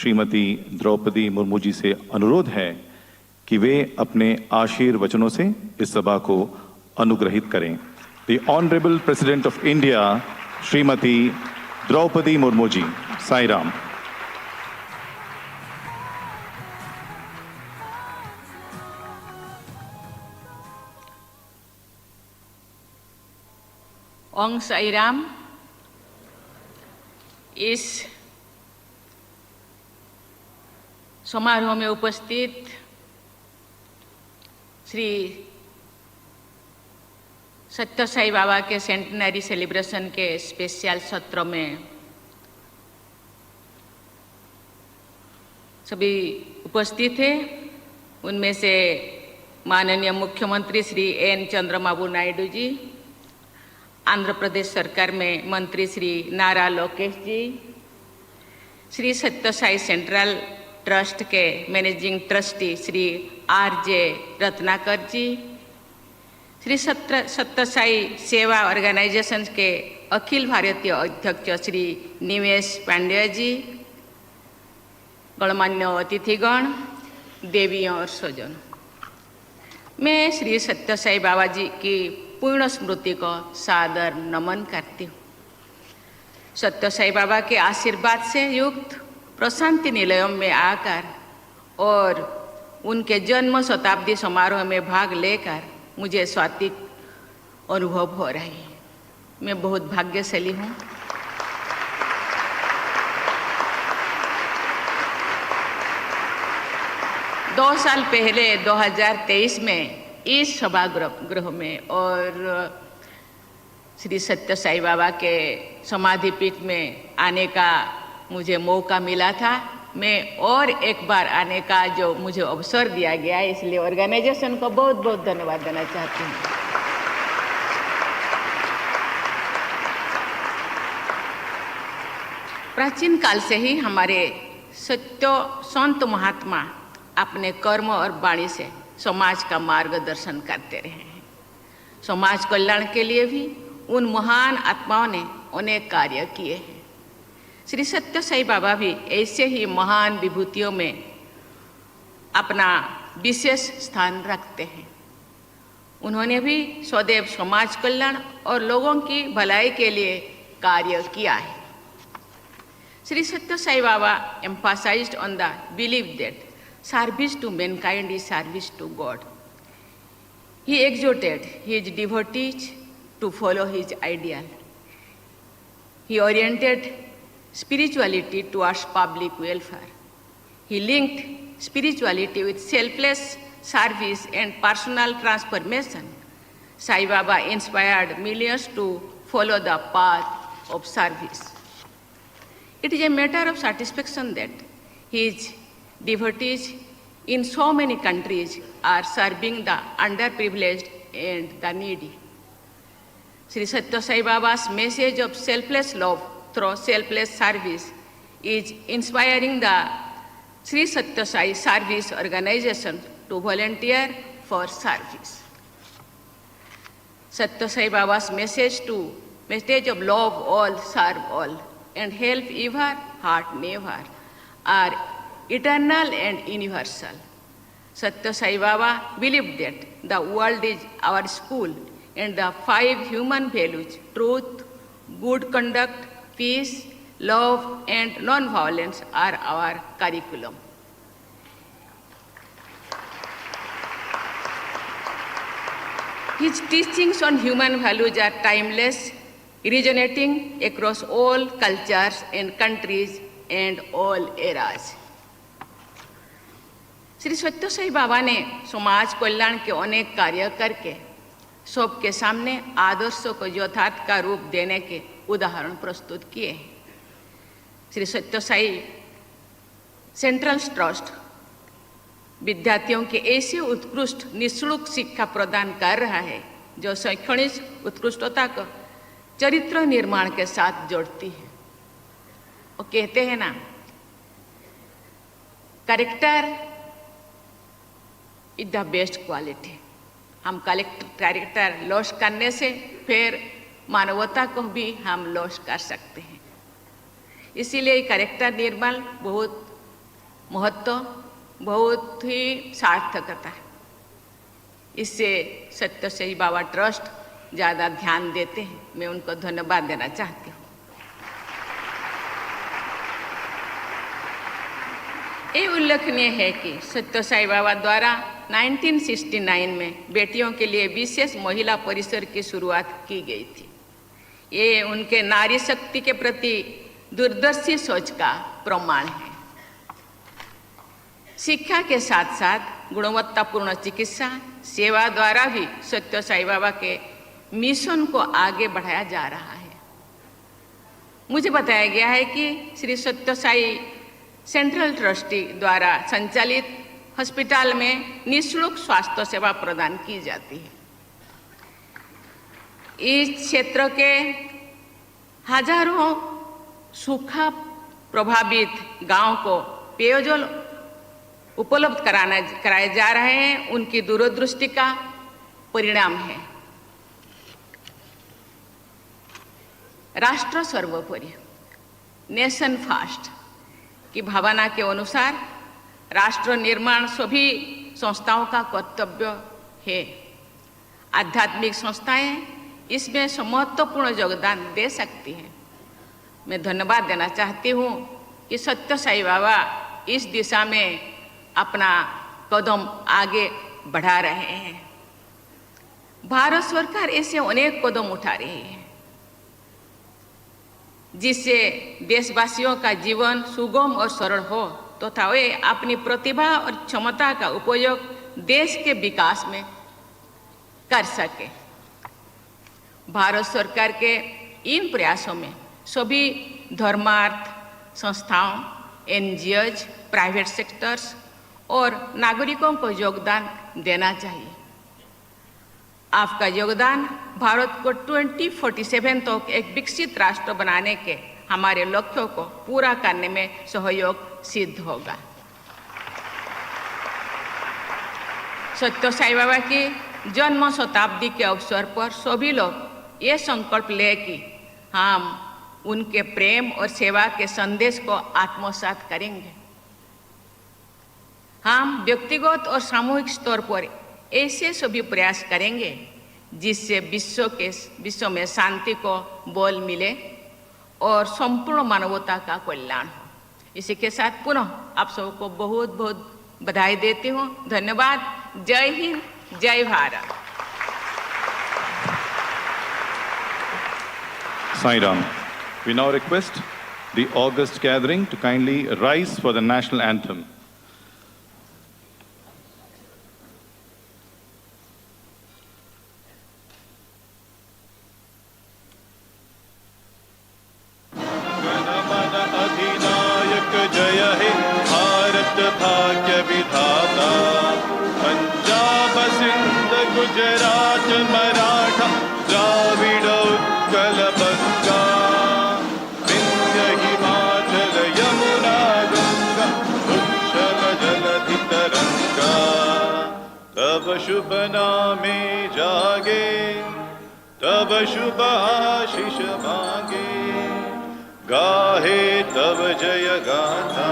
श्रीमती द्रौपदी मुर्मू जी से अनुरोध है कि वे अपने आशीर्वचनों से इस सभा को अनुग्रहित करें। The honourable president of India Shrimati Draupadi Murmu ji. Sai Ram. Om Sai Ram. इस समारोह में उपस्थित श्री सत्य साई बाबा के सेंटेनरी सेलिब्रेशन के स्पेशल सत्र में सभी उपस्थित हैं। उनमें से माननीय मुख्यमंत्री श्री एन चंद्रबाबू नायडू जी, आंध्र प्रदेश सरकार में मंत्री श्री नारा लोकेश जी, श्री सत्य साई सेंट्रल ट्रस्ट के managing trustee Shri R J. Ratnakar ji, Shri Sathya Sai सेवा ऑर्गेनाइजेशन के अखिल भारतीय अध्यक्ष श्री निमेश पांड्या जी, गणमान्य अतिथिगण, देवियों और स्वजन, मैं श्री सत्य साई बाबा जी की पूर्ण स्मृति को सादर नमन करती हूँ। सत्य साई बाबा के आशीर्वाद से युक्त प्रशांति निलयम में आकर और उनके जन्म शताब्दी समारोह में भाग लेकर मुझे स्वात्विक अनुभव हो रही है। मैं बहुत भाग्यशाली हूँ। दो साल पहले 2023 में इस सभागृह में और श्री सत्य साई बाबा के समाधि पीठ में आने का मुझे मौका मिला था। मैं और एक बार आने का जो मुझे अवसर दिया गया है, इसलिए ऑर्गेनाइजेशन को बहुत बहुत धन्यवाद देना चाहती हूँ। प्राचीन काल से ही हमारे सत्य संत महात्मा अपने कर्म और वाणी से समाज का मार्गदर्शन करते रहे हैं। समाज कल्याण के लिए भी उन महान आत्माओं ने अनेक कार्य किए हैं। श्री सत्य साई बाबा भी ऐसे ही महान विभूतियों में अपना विशेष स्थान रखते हैं। उन्होंने भी सदैव समाज कल्याण और लोगों की भलाई के लिए कार्य किया है। Shri Sathya Sai Baba emphasized on the belief that service to mankind is service to God. He exhorted his devotees to follow his ideal. He oriented spirituality towards public welfare. He linked spirituality with selfless service and personal transformation. Sai Baba inspired millions to follow the path of service. It is a matter of satisfaction that his devotees in so many countries are serving the underprivileged and the needy. Sri Satya Sai Baba's message of selfless love through selfless service is inspiring the Sri Satya Sai Service Organization to volunteer for service. Satya Sai Baba's message of love all, serve all, and help ever, heart never, are eternal and universal. Satya Sai Baba believed that the world is our school and the 5 human values, truth, good conduct, peace, love, and non-violence are our curriculum. His teachings on human values are timeless, resonating across all cultures and countries and all eras. Shri Sathya Sai Baba ने समाज कल्याण के अनेक कार्य करके सबके सामने आदर्शों को यथार्थ का रूप देने के उदाहरण प्रस्तुत किए हैं। श्री सत्य साई सेंट्रल ट्रस्ट विद्यार्थियों के ऐसे उत्कृष्ट निःशुल्क शिक्षा प्रदान कर रहा है जो शैक्षणिक उत्कृष्टता को चरित्र निर्माण के साथ जोड़ती है। वो कहते हैं ना, character is the best quality. हम कैरेक्टर लॉस करने से फिर मानवता को भी हम लॉस कर सकते हैं। इसीलिए कैरेक्टर निर्माण बहुत महत्व बहुत ही सार्थकता है। इससे सत्य साई बाबा ट्रस्ट ज़्यादा ध्यान देते हैं। मैं उनको धन्यवाद देना चाहती हूँ। ये उल्लेखनीय है कि सत्य साई बाबा द्वारा 1969 में बेटियों के लिए विशेष महिला परिसर की शुरुआत की गई थी। ये उनके नारी शक्ति के प्रति दूरदर्शी सोच का प्रमाण है। शिक्षा के साथ साथ गुणवत्तापूर्ण चिकित्सा सेवा द्वारा भी सत्य साई बाबा के मिशन को आगे बढ़ाया जा रहा है। मुझे बताया गया है कि श्री सत्य साई सेंट्रल ट्रस्टी द्वारा संचालित अस्पताल में निःशुल्क स्वास्थ्य सेवा प्रदान की जाती है। इस क्षेत्र के हजारों सूखा प्रभावित गांव को पेयजल उपलब्ध कराए जा रहे हैं। उनकी दूरदृष्टि का परिणाम है। राष्ट्र सर्वोपरि, नेशन फर्स्ट की भावना के अनुसार राष्ट्र निर्माण सभी संस्थाओं का कर्तव्य है। आध्यात्मिक संस्थाएं इसमें महत्वपूर्ण योगदान दे सकती हैं। मैं धन्यवाद देना चाहती हूँ कि सत्य साई बाबा इस दिशा में अपना कदम आगे बढ़ा रहे हैं। भारत सरकार ऐसे अनेक कदम उठा रही है जिससे देशवासियों का जीवन सुगम और सरल हो तथा वे अपनी प्रतिभा और क्षमता का उपयोग देश के विकास में कर सके। भारत सरकार के इन प्रयासों में सभी धर्मार्थ संस्थाओं, NGOs, प्राइवेट सेक्टर्स और नागरिकों को योगदान देना चाहिए। आपका योगदान भारत को 2047 तक एक विकसित राष्ट्र बनाने के हमारे लक्ष्यों को पूरा करने में सहयोग सिद्ध होगा। सत्य साई बाबा की जन्म शताब्दी के अवसर पर सभी लोग ये संकल्प लें कि हम उनके प्रेम और सेवा के संदेश को आत्मसात करेंगे। हम व्यक्तिगत और सामूहिक स्तर पर ऐसे सभी प्रयास करेंगे जिससे विश्व में शांति को बल मिले और संपूर्ण मानवता का कल्याण हो। इसी के साथ पुनः आप सबको बहुत बहुत बधाई देती हूँ। धन्यवाद। जय हिंद, जय Bharat. Sai Ram. We now request the August gathering to kindly rise for the national anthem. Gujarat Maratha Dravid Utkal बंगा विंध्य हिमाचल यमुना गंगा उच्छल जलधि तरंगा तब शुभ नामे जागे तब शुभ आशीष मांगे गाहे तब जय गाथा